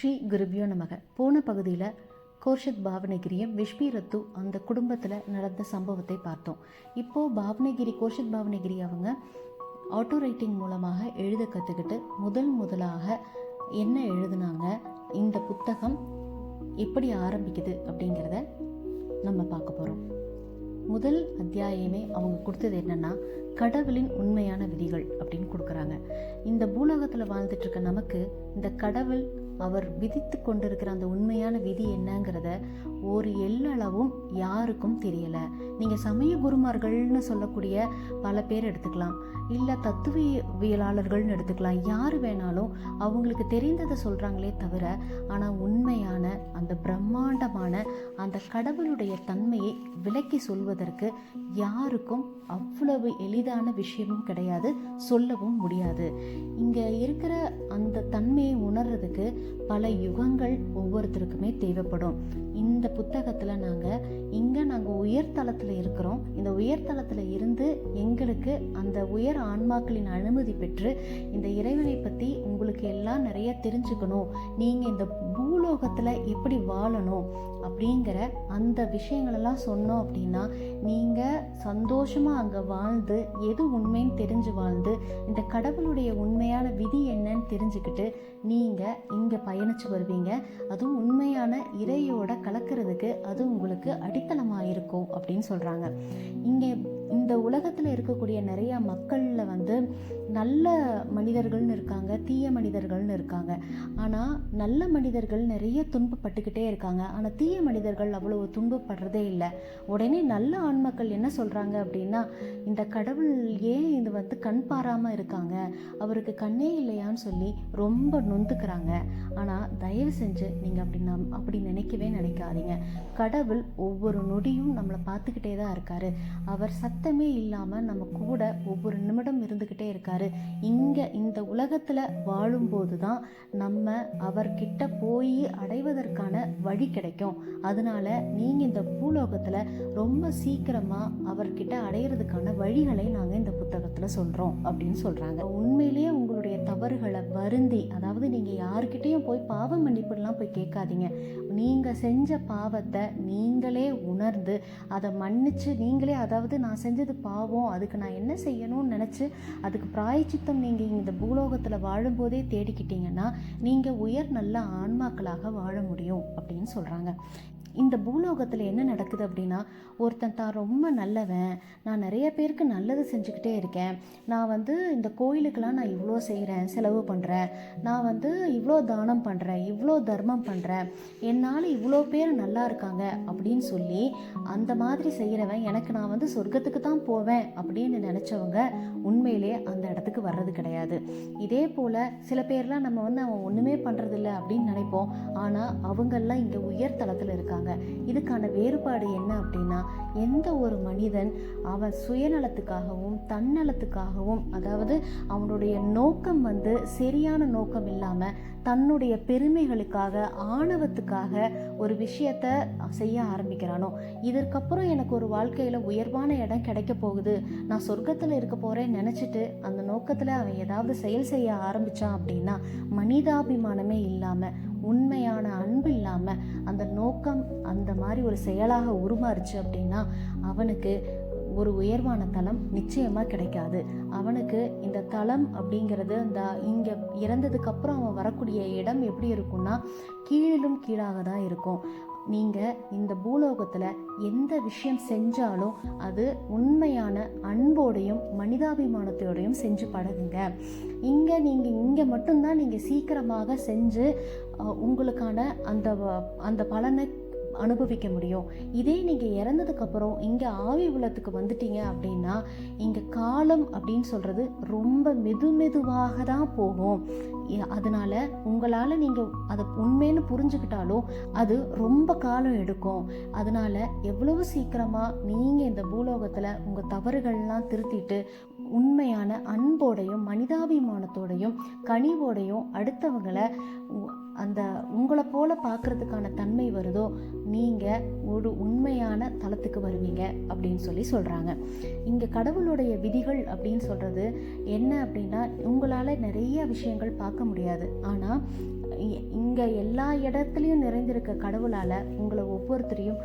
ஸ்ரீ குருபியோ நமக. போன பகுதியில் கோர்ஷத் பாவனகிரியும் விஷ்பி ரத்து அந்த குடும்பத்தில் நடந்த சம்பவத்தை பார்த்தோம். இப்போது கோர்ஷத் பாவனகிரி அவங்க ஆட்டோ ரைட்டிங் மூலமாக எழுத கற்றுக்கிட்டு முதலாக என்ன எழுதுனாங்க, இந்த புத்தகம் எப்படி ஆரம்பிக்குது அப்படிங்கிறத நம்ம பார்க்க போகிறோம். முதல் அத்தியாயமே அவங்க கொடுத்தது என்னன்னா, கடவுளின் உண்மையான விதிகள் அப்படின்னு கொடுக்குறாங்க. இந்த பூலோகத்தில் வாழ்ந்துட்டு இருக்க நமக்கு இந்த கடவுள் அவர் விதித்து கொண்டிருக்கிற அந்த உண்மையான விதி என்னங்கிறத ஒரு எல்லளவும் யாருக்கும் தெரியலை. நீங்கள் சமய குருமார்கள்னு சொல்லக்கூடிய பல பேர் எடுத்துக்கலாம், இல்லை தத்துவவியலாளர்கள்னு எடுத்துக்கலாம், யார் வேணாலும் அவங்களுக்கு தெரிந்ததை சொல்கிறாங்களே தவிர, ஆனால் உண்மையான அந்த பிரம்மாண்டமான அந்த கடவுளுடைய தன்மையை விளக்கி சொல்வதற்கு யாருக்கும் அவ்வளவு எளிதான விஷயமும் கிடையாது, சொல்லவும் முடியாது. இங்கே இருக்கிற அந்த தன்மையை உணர்றதுக்கு பல யுகங்கள் ஒவ்வொருத்தருக்குமே தேவைப்படும். இந்த புத்தகத்தில் நாங்கள் உயர்தளத்தில் இருக்கிறோம். இந்த உயர்தளத்தில் இருந்து எங்களுக்கு அந்த உயர் ஆன்மாக்களின் அனுமதி பெற்று இந்த இறைவனை பற்றி உங்களுக்கு எல்லாம் நிறைய தெரிஞ்சுக்கணும், நீங்கள் இந்த பூலோகத்தில் எப்படி வாழணும் அப்படிங்கிற அந்த விஷயங்களெல்லாம் சொன்னோம் அப்படின்னா, நீங்கள் சந்தோஷமாக அங்கே வாழ்ந்து எது உண்மைன்னு தெரிஞ்சு வாழ்ந்து இந்த கடவுளுடைய உண்மையான விதி என்னன்னு தெரிஞ்சுக்கிட்டு நீங்கள் இங்கே பயணித்து வருவீங்க. அதுவும் உண்மையான இறையோட கலக்கிறதுக்கு அது உங்களுக்கு அடித்தளமாக இருக்கும் அப்படின்னு சொல்கிறாங்க. இங்கே இந்த உலகத்தில் இருக்கக்கூடிய நிறையா மக்களில் நல்ல மனிதர்கள்னு இருக்காங்க, தீய மனிதர்கள்னு இருக்காங்க. ஆனால் நல்ல மனிதர்கள் நிறைய துன்பப்பட்டுக்கிட்டே இருக்காங்க, ஆனால் தீய மனிதர்கள் அவ்வளவு துன்பப்படுறதே இல்லை. உடனே நல்ல ஆன்மக்கள் என்ன சொல்கிறாங்க அப்படின்னா, இந்த கடவுள் ஏன் இது கண் பாராமல் இருக்காங்க, அவருக்கு கண்ணே இல்லையான்னு சொல்லி ரொம்ப நொந்துக்கிறாங்க. ஆனால் தயவு செஞ்சு நீங்கள் அப்படி நினைக்கவே நினைக்காதீங்க. கடவுள் ஒவ்வொரு நொடியும் நம்மளை பார்த்துக்கிட்டே தான் இருக்காரு. அவர் சத்தமே இல்லாமல் நம்ம கூட ஒவ்வொரு நிமிடம் இருந்துக்கிட்டே இருக்காரு. இங்கே இந்த உலகத்தில் வாழும்போது தான் நம்ம அவர்கிட்ட போய் அடைவதற்கான வழி கிடைக்கும். அதனால நீங்கள் இந்த பூலோகத்தில் ரொம்ப சீக்கிரமாக அவர்கிட்ட அடையிறதுக்கான வழிகளை நாங்கள் இந்த புத்தகத்தில் சொல்கிறோம் அப்படின்னு சொல்கிறாங்க. உண்மையிலேயே உங்களுடைய தவறுகளை வருந்தி, அதாவது நீங்கள் யாருக்கிட்டையும் போய் பாவ மன்னிப்புலாம் போய் கேட்காதீங்க. நீங்கள் செஞ்ச பாவத்தை நீங்களே உணர்ந்து அதை மன்னிச்சு நீங்களே, அதாவது நான் செஞ்சது பாவம், அதுக்கு நான் என்ன செய்யணும்னு நினச்சி அதுக்கு பிராயச்சித்தம் நீங்கள் இந்த பூலோகத்தில் வாழும்போதே தேடிக்கிட்டீங்கன்னா நீங்கள் உயர் நல்ல ஆன்மாக்களாக வாழ முடியும் அப்படின்னு சொல்கிறாங்க. இந்த பூலோகத்தில் என்ன நடக்குது அப்படின்னா, ஒருத்தன் தான் ரொம்ப நல்லவன், நான் நிறைய பேருக்கு நல்லது செஞ்சுக்கிட்டே இருக்கேன், நான் இந்த கோயிலுக்கெல்லாம் நான் இவ்வளோ செய்கிறேன், செலவு பண்ணுறேன், நான் இவ்வளோ தானம் பண்ணுறேன், இவ்வளோ தர்மம் பண்ணுறேன், என்னால் இவ்வளோ பேர் நல்லா இருக்காங்க அப்படின்னு சொல்லி அந்த மாதிரி செய்கிறவன் எனக்கு நான் சொர்க்கத்துக்கு தான் போவேன் அப்படின்னு நினச்சவங்க உண்மையிலே அந்த இடத்துக்கு வர்றது கிடையாது. இதே போல் சில பேர்லாம் நம்ம அவன் ஒன்றுமே பண்ணுறதில்ல அப்படின்னு நினைப்போம், ஆனால் அவங்கெல்லாம் இங்கே உயர் தளத்தில் இருக்காங்க. இதுக்கான வேறுபாடு என்ன அப்படின்னா, எந்த ஒரு மனிதன் அவன் சுயநலத்துக்காகவும் தன்னலத்துக்காகவும், அதாவது அவனுடைய நோக்கம் சரியான நோக்கம் இல்லாமல் தன்னுடைய பெருமைகளுக்காக ஆணவத்துக்காக ஒரு விஷயத்த செய்ய ஆரம்பிக்கிறானோ, இதற்கப்புறம் எனக்கு ஒரு வாழ்க்கையில் உயர்வான இடம் கிடைக்க போகுது, நான் சொர்க்கத்தில் இருக்க போகிறேன்னு நினச்சிட்டு அந்த நோக்கத்தில் அவன் ஏதாவது செயல் செய்ய ஆரம்பித்தான் அப்படின்னா, மனிதாபிமானமே இல்லாமல் உண்மையான அன்பு இல்லாமல் அந்த நோக்கம் அந்த மாதிரி ஒரு செயலாக உருமாறுச்சு அப்படின்னா அவனுக்கு ஒரு உயர்வான தளம் நிச்சயமாக கிடைக்காது. அவனுக்கு இந்த தளம் அப்படிங்கிறது இங்கே இறந்ததுக்கப்புறம் அவன் வரக்கூடிய இடம் எப்படி இருக்கும்னா, கீழிலும் கீழாக தான் இருக்கும். நீங்கள் இந்த பூலோகத்தில் எந்த விஷயம் செஞ்சாலும் அது உண்மையான அன்போடையும் மனிதாபிமானத்தோடையும் செஞ்சு பழகுங்க. இங்கே மட்டும்தான் நீங்கள் சீக்கிரமாக செஞ்சு உங்களுக்கான அந்த பலனை அனுபவிக்க முடியும். இதே நீங்கள் இறந்ததுக்கப்புறம் இங்கே ஆவி உலகத்துக்கு வந்துட்டீங்க அப்படின்னா, இங்கே காலம் அப்படின்னு சொல்கிறது ரொம்ப மெதுவாக தான் போகும். அதனால் உங்களால் நீங்கள் அதை உண்மைன்னு புரிஞ்சுக்கிட்டாலும் அது ரொம்ப காலம் எடுக்கும். அதனால் எவ்வளவு சீக்கிரமாக நீங்கள் இந்த பூலோகத்தில் உங்கள் தவறுகள்லாம் திருத்திட்டு உண்மையான அன்போடையும் மனிதாபிமானத்தோடையும் கனிவோடையும் அடுத்தவங்களை அந்த உங்களை போல பார்க்கறதுக்கான தன்மை வருதோ, நீங்கள் ஒரு உண்மையான தளத்துக்கு வருவீங்க அப்படின்னு சொல்கிறாங்க. இங்கே கடவுளுடைய விதிகள் அப்படின்னு சொல்கிறது என்ன அப்படின்னா, உங்களால் நிறைய விஷயங்கள் பார்க்க முடியாது, ஆனால் இங்கே எல்லா இடத்துலையும் நிறைந்திருக்க கடவுளால் உங்களை ஒவ்வொருத்தரையும்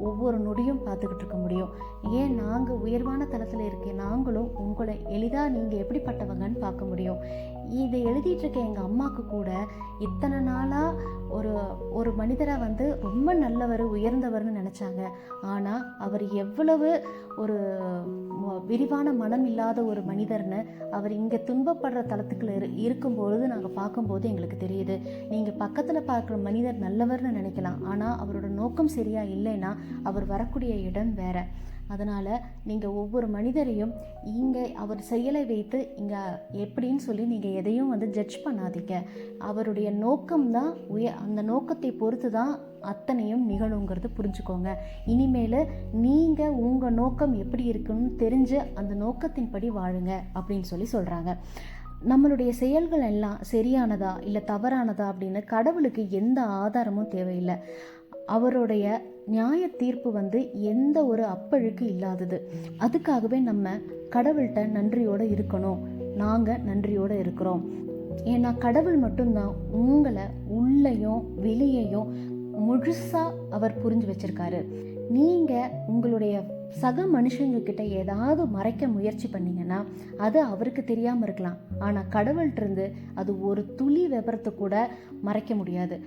ஒவ்வொரு நொடியும் பார்த்துக்கிட்டு இருக்க முடியும். ஏன் நாங்கள் உயர்வான தளத்தில் இருக்க நாங்களும் உங்களை எளிதாக நீங்கள் எப்படிப்பட்டவங்கன்னு பார்க்க முடியும். இதை எழுதிட்டு இருக்க எங்கள் அம்மாவுக்கு கூட இத்தனை நாளாக ஒரு மனிதரை வந்து ரொம்ப நல்லவர் உயர்ந்தவர்னு நினச்சாங்க. ஆனால் அவர் எவ்வளவு ஒரு விரிவான மனம் இல்லாத ஒரு மனிதர்னு அவர் இங்கே துன்பப்படுற தளத்துக்குள்ள இருக்கும்பொழுது நாங்கள் பார்க்கும்போது எங்களுக்கு தெரியுது. நீங்கள் பக்கத்தில் பார்க்குற மனிதர் நல்லவர்னு நினைக்கலாம், ஆனால் அவரோட நோக்கம் சரியாக இல்லைன்னா அவர் வரக்கூடிய இடம் வேற. அதனால் நீங்கள் ஒவ்வொரு மனிதரையும் இங்கே அவர் செயலை வைத்து இங்கே எப்படின்னு சொல்லி நீங்கள் எதையும் வந்து ஜட்ஜ் பண்ணாதீங்க. அவருடைய நோக்கம்தான் அந்த நோக்கத்தை பொறுத்து தான் அத்தனையும் நிகழுங்கிறது புரிஞ்சுக்கோங்க. இனிமேல் நீங்கள் உங்கள் நோக்கம் எப்படி இருக்குன்னு தெரிஞ்சு அந்த நோக்கத்தின்படி வாழுங்க அப்படின்னு சொல்லி சொல்கிறாங்க. நம்மளுடைய செயல்கள் எல்லாம் சரியானதா இல்லை தவறானதா அப்படின்னு கடவுளுக்கு எந்த ஆதாரமும் தேவையில்லை. அவருடைய நியாய தீர்ப்பு வந்து எந்த ஒரு அப்பழுக்கு இல்லாதது. அதுக்காகவே நம்ம கடவுள்கிட்ட நன்றியோடு இருக்கணும். நாங்கள் நன்றியோடு இருக்கிறோம். ஏன்னா கடவுள் மட்டும்தான் உங்களை உள்ளேயும் வெளியையும் முழுசாக அவர் புரிஞ்சு வச்சிருக்காரு. நீங்கள் உங்களுடைய சக மனுஷங்க கிட்ட ஏதாவது மறைக்க முயற்சி பண்ணீங்கன்னா அது அவருக்கு தெரியாமல் இருக்கலாம், ஆனால் கடவுள்கிட்டருந்து அது ஒரு துளி விபரத்தை கூட மறைக்க முடியாது.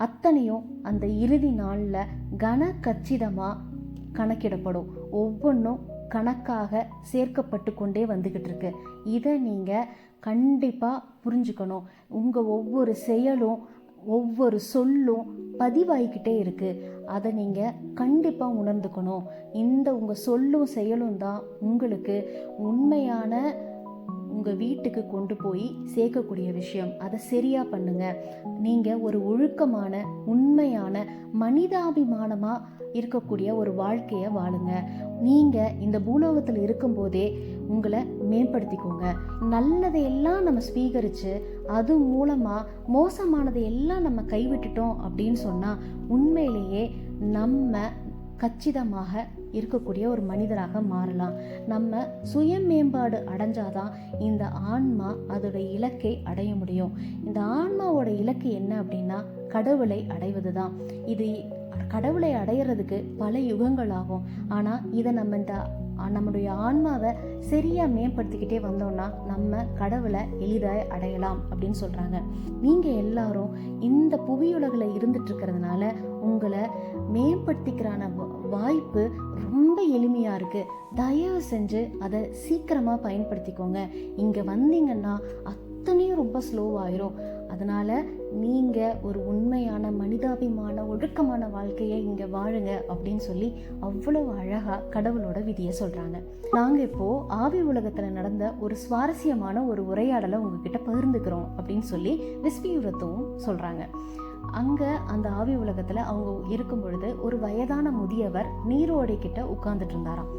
அத்தனையும் அந்த இறுதி நாளில் கச்சிதமாக கணக்கிடப்படும். ஒவ்வொன்றும் கணக்காக சேர்க்கப்பட்டு கொண்டே வந்துக்கிட்டு இருக்கு. இதை நீங்கள் கண்டிப்பாக புரிஞ்சுக்கணும். உங்கள் ஒவ்வொரு செயலும் ஒவ்வொரு சொல்லும் பதிவாகிக்கிட்டே இருக்குது. அதை நீங்கள் கண்டிப்பாக உணர்ந்துக்கணும். இந்த உங்கள் சொல்லும் செயலும் தான் உங்களுக்கு உண்மையான உங்கள் வீட்டுக்கு கொண்டு போய் சேர்க்கக்கூடிய விஷயம். அதை சரியாக பண்ணுங்கள். நீங்கள் ஒரு ஒழுக்கமான உண்மையான மனிதாபிமானமாக இருக்கக்கூடிய ஒரு வாழ்க்கையை வாழுங்க. நீங்கள் இந்த பூலோகத்தில் இருக்கும்போதே உங்களை மேம்படுத்திக்கோங்க. நல்லதையெல்லாம் நம்ம ஸ்வீகரித்து அது மூலமாக மோசமானதை எல்லாம் நம்ம கைவிட்டுட்டோம் அப்படின்னு சொன்னால் உண்மையிலேயே நம்ம கச்சிதமாக இருக்கக்கூடிய ஒரு மனிதராக மாறலாம். நம்ம சுய மேம்பாடு அடைஞ்சாதான் இந்த ஆன்மா அதோட இலக்கை அடைய முடியும். இந்த ஆன்மாவோட இலக்கு என்ன அப்படின்னா கடவுளை அடைவது தான். இது கடவுளை அடையிறதுக்கு பல யுகங்கள் ஆகும். ஆனால் இதை நம்முடைய ஆன்மாவை சரியாக மேம்படுத்திக்கிட்டே வந்தோம்னா நம்ம கடவுளை எளிதாக அடையலாம் அப்படின்னு சொல்கிறாங்க. நீங்கள் எல்லாரும் இந்த புவியுலகில் இருந்துட்டு இருக்கிறதுனால உங்களை மேம்படுத்திக்கிறான வாய்ப்பு ரொம்ப எளிமையாக இருக்குது. தயவு செஞ்சு அதை சீக்கிரமாக பயன்படுத்திக்கோங்க. இங்கே வந்தீங்கன்னா அத்தனையும் ரொம்ப ஸ்லோவாயிரும். அதனால் நீங்கள் ஒரு உண்மையான மனிதாபிமான ஒழுக்கமான வாழ்க்கையை இங்கே வாழுங்க அப்படின்னு சொல்லி அவ்வளவு அழகாக கடவுளோட விதியை சொல்கிறாங்க. நாங்கள் இப்போது ஆவி உலகத்தில் நடந்த ஒரு சுவாரஸ்யமான ஒரு உரையாடலை உங்ககிட்ட பகிர்ந்துக்கிறோம் அப்படின்னு சொல்லி விஸ்பியுரத்துவும் சொல்கிறாங்க. அங்கே அந்த ஆவி உலகத்தில் அவங்க இருக்கும் பொழுது ஒரு வயதான முதியவர் நீரோடை கிட்ட உட்கார்ந்துட்டு இருந்தாராம்.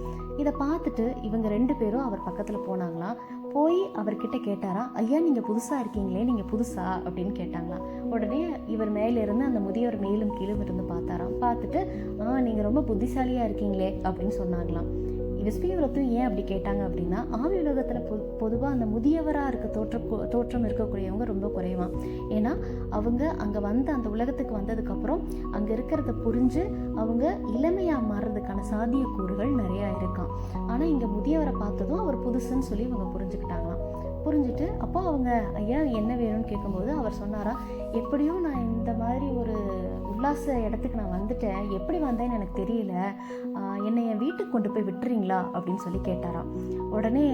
இதை பார்த்துட்டு இவங்க 2 பேரும் அவர் பக்கத்தில் போனாங்களாம். போய் அவர்கிட்ட கேட்டாராம், ஐயா நீங்கள் புதுசாக இருக்கீங்களே, நீங்கள் புதுசா அப்படின்னு கேட்டாங்களாம். உடனே இவர் மேலேருந்து அந்த முதியவர் மேலும் கீழும் இருந்து பார்த்தாராம். பார்த்துட்டு நீங்கள் ரொம்ப புத்திசாலியாக இருக்கீங்களே அப்படின்னு சொன்னாங்களாம். விஸ்பியுரத்தும் ஏன் அப்படி கேட்டாங்க அப்படின்னா ஆவி உலகத்தில் பொதுவாக அந்த முதியவராக இருக்க தோற்றம் இருக்கக்கூடியவங்க ரொம்ப குறைவான். ஏன்னா அவங்க அங்கே வந்து அந்த உலகத்துக்கு வந்ததுக்கப்புறம் அங்கே இருக்கிறத புரிஞ்சு அவங்க இளமையாக மாறுறதுக்கான சாத்தியக்கூறுகள் நிறையா இருக்கான். ஆனால் இங்கே முதியவரை பார்த்ததும் அவர் புதுசுன்னு சொல்லி இவங்க புரிஞ்சுக்கிட்டாங்களாம். புரிஞ்சுட்டு அப்போ அவங்க ஐயா என்ன வேணும்னு கேட்கும்போது அவர் சொன்னாரா, எப்படியும் நான் இந்த மாதிரி ஒரு உல்லாச இடத்துக்கு நான் வந்துட்டேன், எப்படி வந்தேன்னு எனக்கு தெரியல, என்னை என் வீட்டுக்கு கொண்டு போய் விட்டுறீங்களா அப்படின்னு சொல்லி கேட்டாராம். உடனே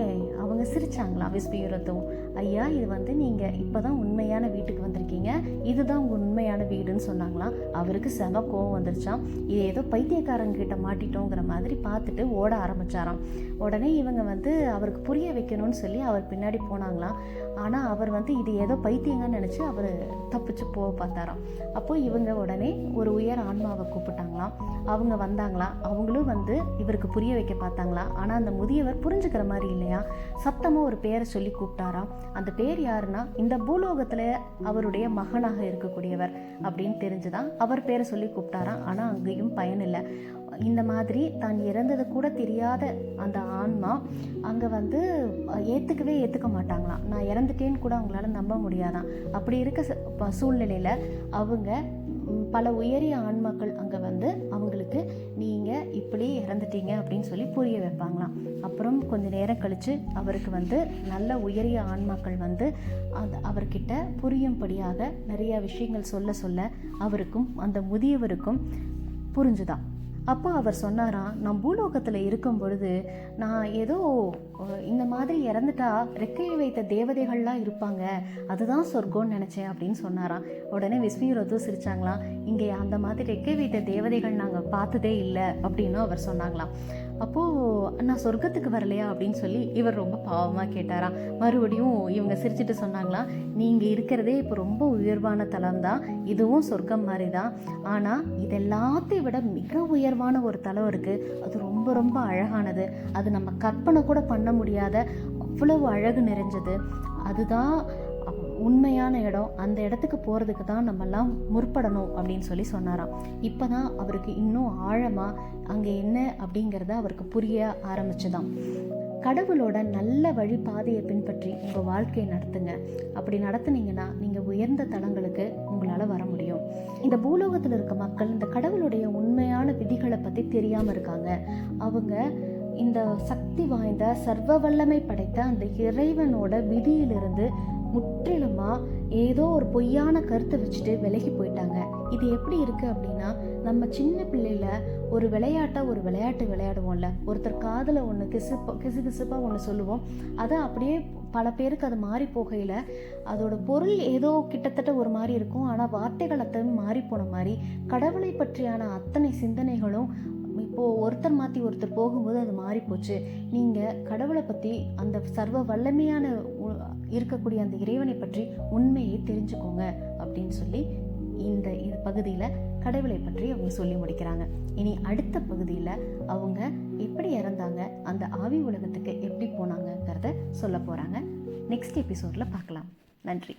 அவங்க சிரிச்சாங்களாம் விஸ்பியுரத்தும், ஐயா இது வந்து நீங்கள் இப்போ தான் உண்மையான வீட்டுக்கு வந்திருக்கீங்க, இதுதான் உங்கள் உண்மையான வீடுன்னு சொன்னாங்களாம். அவருக்கு செம கோவம் வந்துருச்சான். இது ஏதோ பைத்தியக்காரங்கிட்ட மாட்டிட்டோங்கிற மாதிரி பார்த்துட்டு ஓட ஆரம்பிச்சாராம். உடனே இவங்க வந்து அவருக்கு புரிய வைக்கணும்னு சொல்லி அவர் பின்னாடி போனாங்களாம். ஆனால் அவர் வந்து இது ஏதோ பைத்தியங்கன்னு நினச்சி அவர் தப்பிச்சு போக பார்த்தாராம். அப்போ இவங்க உடனே ஒரு உயர் ஆன்மாவை கூப்பிட்டாங்களாம். அவங்க வந்தாங்களாம். அவங்களும் வந்து இவருக்கு புரிய வைக்க பார்த்தாங்களாம். ஆனால் அந்த முதியவர் புரிஞ்சுக்கிற மாதிரி இல்லையா, சத்தமாக ஒரு பேரை சொல்லி கூப்பிட்டாராம். அந்த பேர் யாருன்னா இந்த பூலோகத்தில் அவருடைய மகனாக இருக்கக்கூடியவர் அப்படின்னு தெரிஞ்சுதான் அவர் பேரை சொல்லி கூப்பிட்டாராம். ஆனால் அங்கேயும் பயனில்லை. இந்த மாதிரி தான் இறந்தது கூட தெரியாத அந்த ஆன்மா அங்கே வந்து ஏற்றுக்க மாட்டாங்களாம். நான் இறந்துட்டேன்னு கூட அவங்களால நம்ப முடியாதான். அப்படி இருக்க சூழ்நிலையில் அவங்க பல உயரிய ஆன்மாக்கள் அங்கே வந்து அவங்களுக்கு நீங்கள் இப்படி இறந்துட்டீங்க அப்படின்னு சொல்லி புரிய வைப்பாங்களாம். அப்புறம் கொஞ்சம் நேரம் கழித்து அவருக்கு வந்து நல்ல உயரிய ஆன்மாக்கள் வந்து அவர்கிட்ட புரியும்படியாக நிறையா விஷயங்கள் சொல்ல அவருக்கும் அந்த முதியவருக்கும் புரிஞ்சுதான். அப்போ அவர் சொன்னாராம், நான் பூலோகத்தில் இருக்கும் பொழுது நான் ஏதோ இந்த மாதிரி இறந்துட்டா ரெக்கையை வைத்த தேவதைகள்லாம் இருப்பாங்க, அதுதான் சொர்க்கம்னு நினச்சேன் அப்படின்னு சொன்னாராம். உடனே விஸ்வரூத்து சிரிச்சாங்களாம், இங்கே அந்த மாதிரி ரெக்கை வைத்த தேவதைகள் நாங்கள் பார்த்ததே இல்லை அப்படின்னு அவர் சொன்னாங்களாம். அப்போது நான் சொர்க்கத்துக்கு வரலையா அப்படின்னு சொல்லி இவர் ரொம்ப பாவமாக கேட்டாராம். மறுபடியும் இவங்க சிரிச்சுட்டு சொன்னாங்களாம், நீங்கள் இருக்கிறதே இப்போ ரொம்ப உயர்வான தலம் தான், இதுவும் சொர்க்கம் மாதிரி தான். ஆனால் இதெல்லாத்தையும் விட மிக உயர்வான ஒரு தலம் இருக்குது, அது ரொம்ப ரொம்ப அழகானது, அது நம்ம கற்பனை கூட பண்ண முடியாத அவ்வளவு அழகு நிறைஞ்சது, அதுதான் உண்மையான இடம், அந்த இடத்துக்கு போகிறதுக்கு தான் நம்மெல்லாம் முற்படணும் அப்படின்னு சொல்லி சொன்னாராம். இப்போ தான் அவருக்கு இன்னும் ஆழமாக அங்கே என்ன அப்படிங்கிறத அவருக்கு புரிய ஆரம்பிச்சுதான். கடவுளோட நல்ல வழிபாதையை பின்பற்றி உங்கள் வாழ்க்கையை நடத்துங்க. அப்படி நடத்துனீங்கன்னா நீங்கள் உயர்ந்த தலங்களுக்கு உங்களால் வர முடியும். இந்த பூலோகத்தில் இருக்க மக்கள் இந்த கடவுளுடைய உண்மையான விதிகளை பற்றி தெரியாமல் இருக்காங்க. அவங்க இந்த சக்தி வாய்ந்த சர்வ வல்லமை படைத்த அந்த இறைவனோட விதியிலிருந்து முற்றிலுமாக ஏதோ ஒரு பொய்யான கருத்தை வச்சுட்டு விலகி போயிட்டாங்க. இது எப்படி இருக்குது அப்படின்னா, நம்ம சின்ன பிள்ளையில ஒரு விளையாட்டு விளையாடுவோம்ல, ஒருத்தர் காதில் ஒன்று கிசுகிசுப்பாக ஒன்று சொல்லுவோம், அதை அப்படியே பல பேருக்கு அது மாறி போகையில் அதோட பொருள் ஏதோ கிட்டத்தட்ட ஒரு மாதிரி இருக்கும், ஆனால் வார்த்தைகள் அத்தனை மாறி போன மாதிரி கடவுளை பற்றியான அத்தனை சிந்தனைகளும் இப்போது ஒருத்தர் மாற்றி ஒருத்தர் போகும்போது அது மாறி போச்சு. நீங்கள் கடவுளை பற்றி அந்த சர்வ வல்லமையான இருக்கக்கூடிய அந்த இறைவனை பற்றி உண்மையை தெரிஞ்சுக்கோங்க அப்படின்னு சொல்லி இந்த பகுதியில் கடவுளை பற்றி அவங்க சொல்லி முடிக்கிறாங்க. இனி அடுத்த பகுதியில் அவங்க எப்படி இறந்தாங்க, அந்த ஆவி உலகத்துக்கு எப்படி போனாங்கங்கிறத சொல்ல போகிறாங்க. நெக்ஸ்ட் எபிசோடில் பார்க்கலாம். நன்றி.